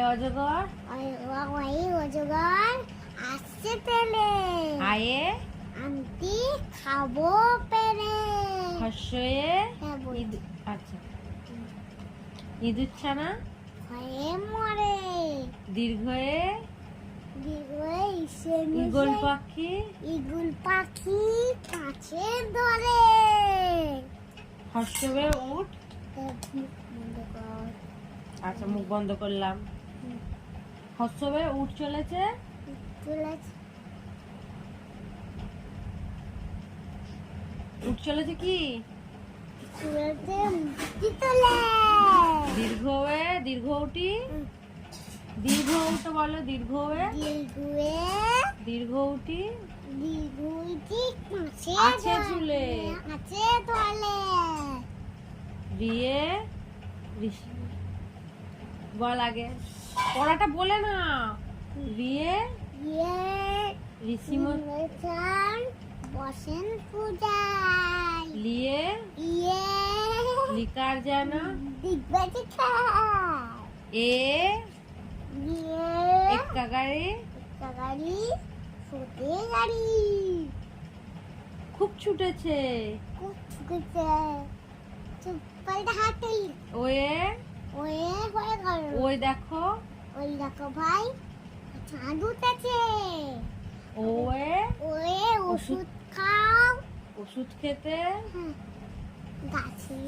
অজগর অজগর আসছে তেলে আয়ে আমটি খাবো পেরে হর্ষয়ে হ্যাঁ, বল। আচ্ছা ইঁদুর ছানা ভয়ে মরে দীর্ঘয়ে দীর্ঘয়ে ইসে ঈগল পাখি ইগুল পাখি কাছে ধরে হর্ষবে উঠ আচ্ছা মুখ বন্ধ করলাম হর্ষবে উঠ চলেছে উঠ চলেছে কি দীর্ঘ হয়ে দীর্ঘ উঠি দীর্ঘ উঠ বলো দীর্ঘ হয়ে দীর্ঘ উঠি আছে চুলে আছে তোলে রিয়ে ঋষি বল আগে পড়াটা বলে না রিয়ে ঋষিমন বসেন পূজায় লিয়ে লিকার জানা দিগ্বাজি খায় এ এক্কা গাড়ি গাড়ি ফুটে গাড়ি খুব ছুটেছে খুব ছুটেছে চুপ্পালটা হাতে ওয়ে ওয়ে হয়ে গেল ওই দেখো ওই দেখো ভাই চাঁদ উঠেছে ওয়ে ওয়ে ওষুধ খাও ওষুধ খেতে গাছে